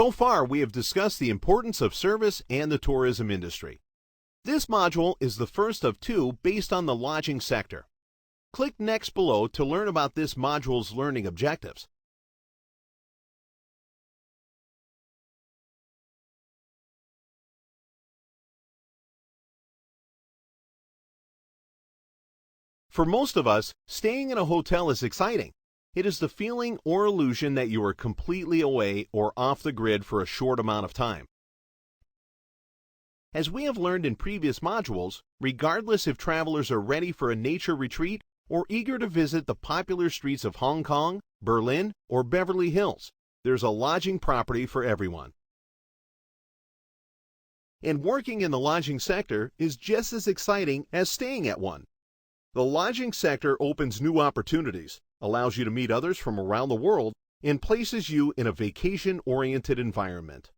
So far, we have discussed the importance of service and the tourism industry. This module is the first of two based on the lodging sector. Click Next below to learn about this module's learning objectives. For most of us, staying in a hotel is exciting. It is the feeling or illusion that you are completely away or off the grid for a short amount of time. As we have learned in previous modules, regardless if travelers are ready for a nature retreat or eager to visit the popular streets of Hong Kong, Berlin, or Beverly Hills, there's a lodging property for everyone. And working in the lodging sector is just as exciting as staying at one. The lodging sector opens new opportunities, allows you to meet others from around the world, and places you in a vacation-oriented environment.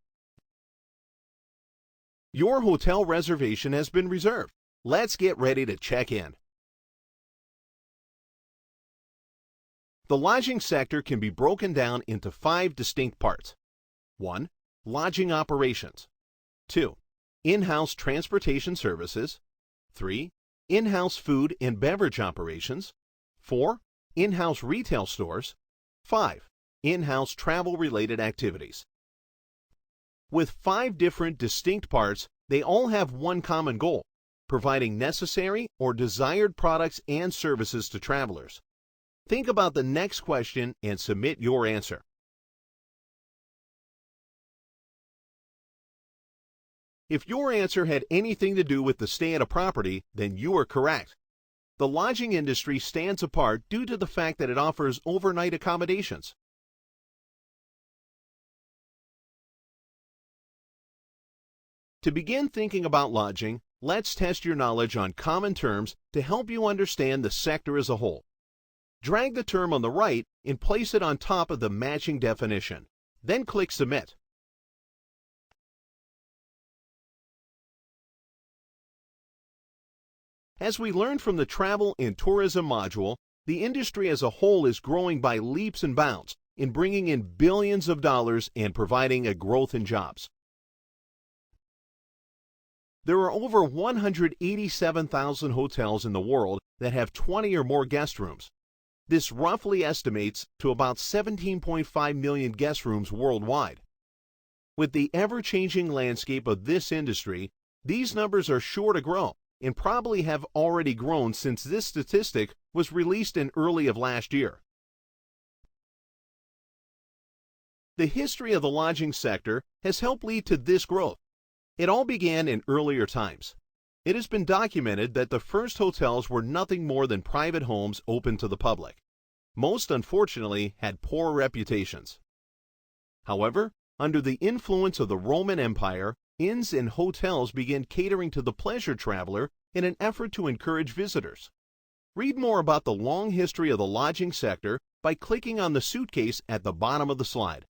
Your hotel reservation has been reserved. Let's get ready to check in. The lodging sector can be broken down into 5 distinct parts. 1. Lodging operations. 2. In-house transportation services. 3. In-house food and beverage operations. 4. In-house retail stores. 5. In-house travel-related activities. With 5 different distinct parts, they all have one common goal: providing necessary or desired products and services to travelers. Think about the next question and submit your answer. If your answer had anything to do with the stay at a property, then you are correct. The lodging industry stands apart due to the fact that it offers overnight accommodations. To begin thinking about lodging, let's test your knowledge on common terms to help you understand the sector as a whole. Drag the term on the right and place it on top of the matching definition. Then click Submit. As we learned from the Travel and Tourism module, the industry as a whole is growing by leaps and bounds in bringing in billions of dollars and providing a growth in jobs. There are over 187,000 hotels in the world that have 20 or more guest rooms. This roughly estimates to about 17.5 million guest rooms worldwide. With the ever-changing landscape of this industry, these numbers are sure to grow and probably have already grown since this statistic was released in early of last year. The history of the lodging sector has helped lead to this growth. It all began in earlier times. It has been documented that the first hotels were nothing more than private homes open to the public. Most, unfortunately, had poor reputations. However, under the influence of the Roman Empire, inns and hotels began catering to the pleasure traveler in an effort to encourage visitors. Read more about the long history of the lodging sector by clicking on the suitcase at the bottom of the slide.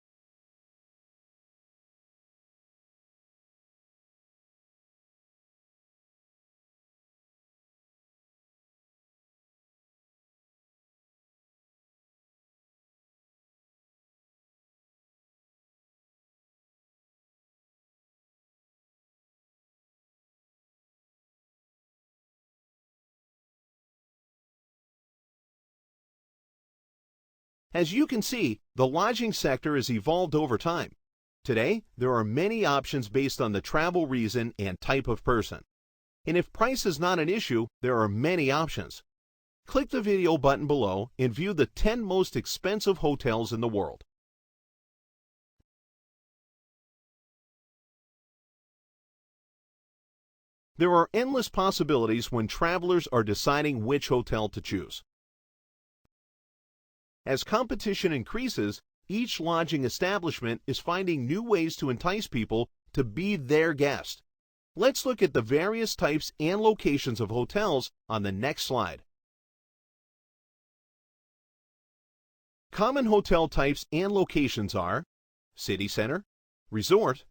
As you can see, the lodging sector has evolved over time. Today, there are many options based on the travel reason and type of person. And if price is not an issue, there are many options. Click the video button below and view the 10 most expensive hotels in the world. There are endless possibilities when travelers are deciding which hotel to choose. As competition increases, each lodging establishment is finding new ways to entice people to be their guest. Let's look at the various types and locations of hotels on the next slide. Common hotel types and locations are city center, resort,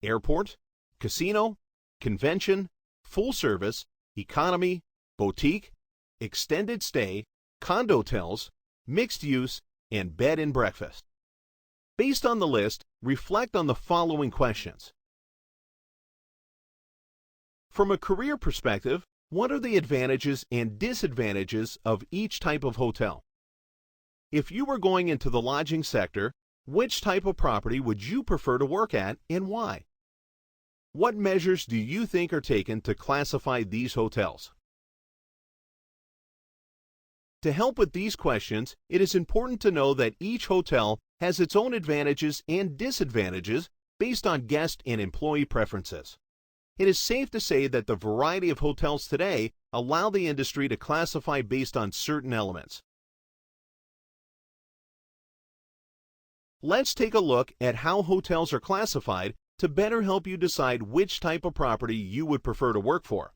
airport, casino, convention, full service, economy, boutique, extended stay, condo hotels, mixed use, and bed and breakfast. Based on the list, reflect on the following questions. From a career perspective, what are the advantages and disadvantages of each type of hotel? If you were going into the lodging sector, which type of property would you prefer to work at and why? What measures do you think are taken to classify these hotels? To help with these questions, it is important to know that each hotel has its own advantages and disadvantages based on guest and employee preferences. It is safe to say that the variety of hotels today allow the industry to classify based on certain elements. Let's take a look at how hotels are classified to better help you decide which type of property you would prefer to work for.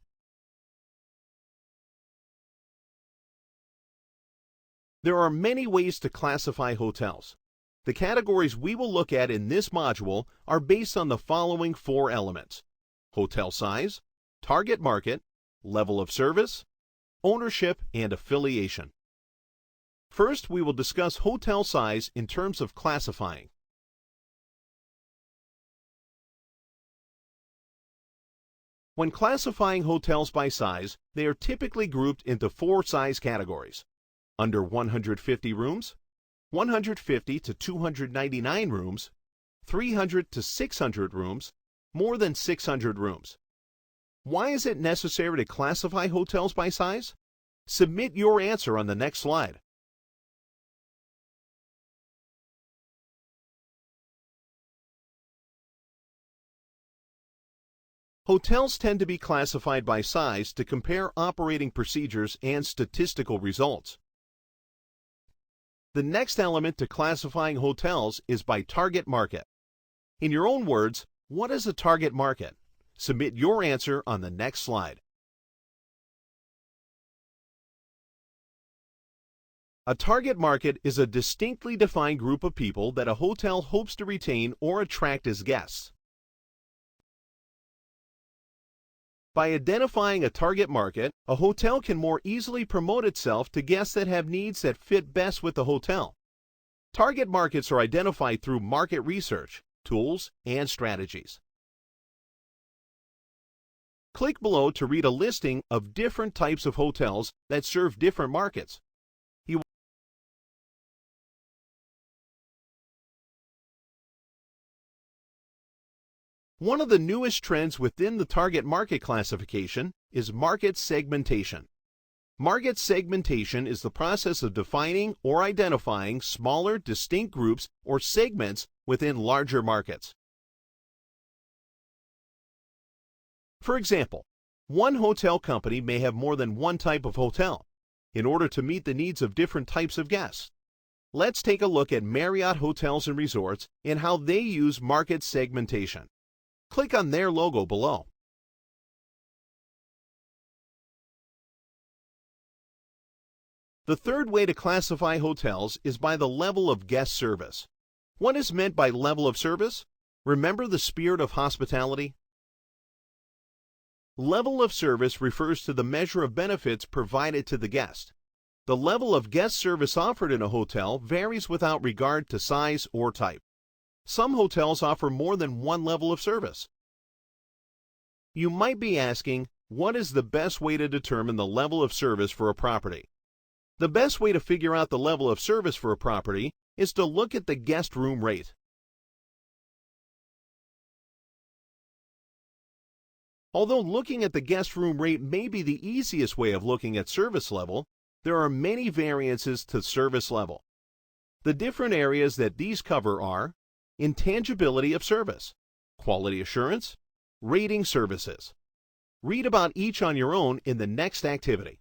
There are many ways to classify hotels. The categories we will look at in this module are based on the following 4 elements: hotel size, target market, level of service, ownership, and affiliation. First, we will discuss hotel size in terms of classifying. When classifying hotels by size, they are typically grouped into 4 size categories: under 150 rooms, 150 to 299 rooms, 300 to 600 rooms, more than 600 rooms. Why is it necessary to classify hotels by size? Submit your answer on the next slide. Hotels tend to be classified by size to compare operating procedures and statistical results. The next element to classifying hotels is by target market. In your own words, what is a target market? Submit your answer on the next slide. A target market is a distinctly defined group of people that a hotel hopes to retain or attract as guests. By identifying a target market, a hotel can more easily promote itself to guests that have needs that fit best with the hotel. Target markets are identified through market research, tools, and strategies. Click below to read a listing of different types of hotels that serve different markets. One of the newest trends within the target market classification is market segmentation. Market segmentation is the process of defining or identifying smaller, distinct groups or segments within larger markets. For example, one hotel company may have more than one type of hotel in order to meet the needs of different types of guests. Let's take a look at Marriott Hotels and Resorts and how they use market segmentation. Click on their logo below. The third way to classify hotels is by the level of guest service. What is meant by level of service? Remember the spirit of hospitality? Level of service refers to the measure of benefits provided to the guest. The level of guest service offered in a hotel varies without regard to size or type. Some hotels offer more than one level of service. You might be asking, what is the best way to determine the level of service for a property? The best way to figure out the level of service for a property is to look at the guest room rate. Although looking at the guest room rate may be the easiest way of looking at service level, there are many variances to service level. The different areas that these cover are intangibility of service, quality assurance, rating services. Read about each on your own in the next activity.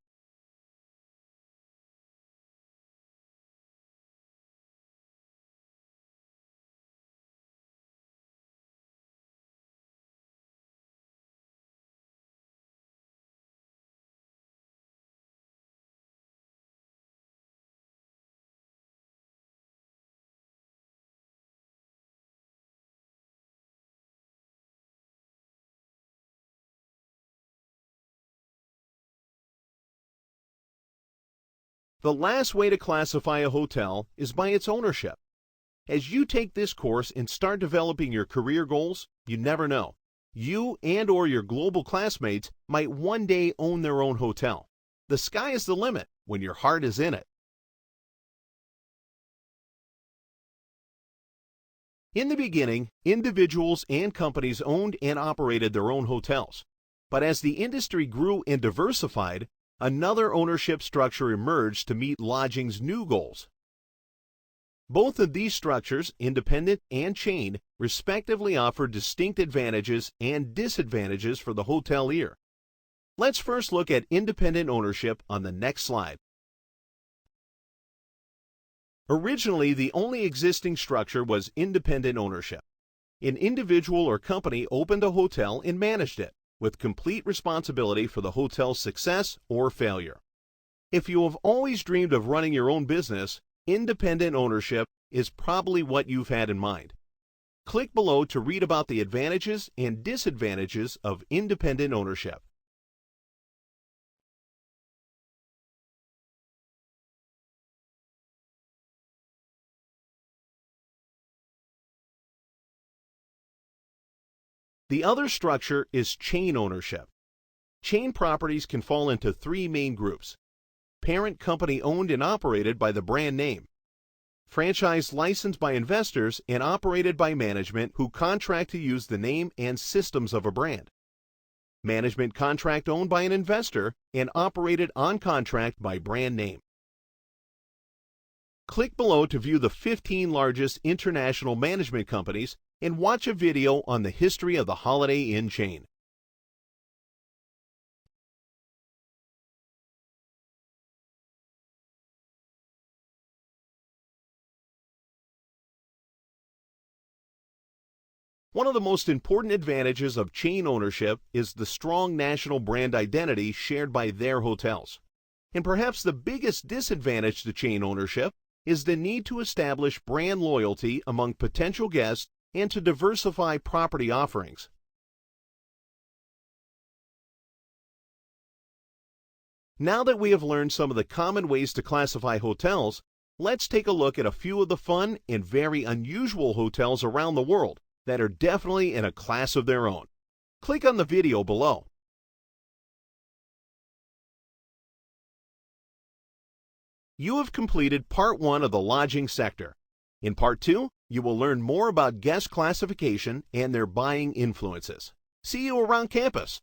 The last way to classify a hotel is by its ownership. As you take this course and start developing your career goals, you never know. You and/or your global classmates might one day own their own hotel. The sky is the limit when your heart is in it. In the beginning, individuals and companies owned and operated their own hotels. But as the industry grew and diversified, another ownership structure emerged to meet lodging's new goals. Both of these structures, independent and chain, respectively offer distinct advantages and disadvantages for the hotelier. Let's first look at independent ownership on the next slide. Originally, the only existing structure was independent ownership. An individual or company opened a hotel and managed it, with complete responsibility for the hotel's success or failure. If you have always dreamed of running your own business, independent ownership is probably what you've had in mind. Click below to read about the advantages and disadvantages of independent ownership. The other structure is chain ownership. Chain properties can fall into three main groups: parent company owned and operated by the brand name, franchise licensed by investors and operated by management who contract to use the name and systems of a brand, management contract owned by an investor and operated on contract by brand name. Click below to view the 15 largest international management companies and watch a video on the history of the Holiday Inn chain. One of the most important advantages of chain ownership is the strong national brand identity shared by their hotels. And perhaps the biggest disadvantage to chain ownership is the need to establish brand loyalty among potential guests and to diversify property offerings. Now that we have learned some of the common ways to classify hotels, let's take a look at a few of the fun and very unusual hotels around the world that are definitely in a class of their own. Click on the video below. You have completed Part 1 of the lodging sector. In Part 2, you will learn more about guest classification and their buying influences. See you around campus.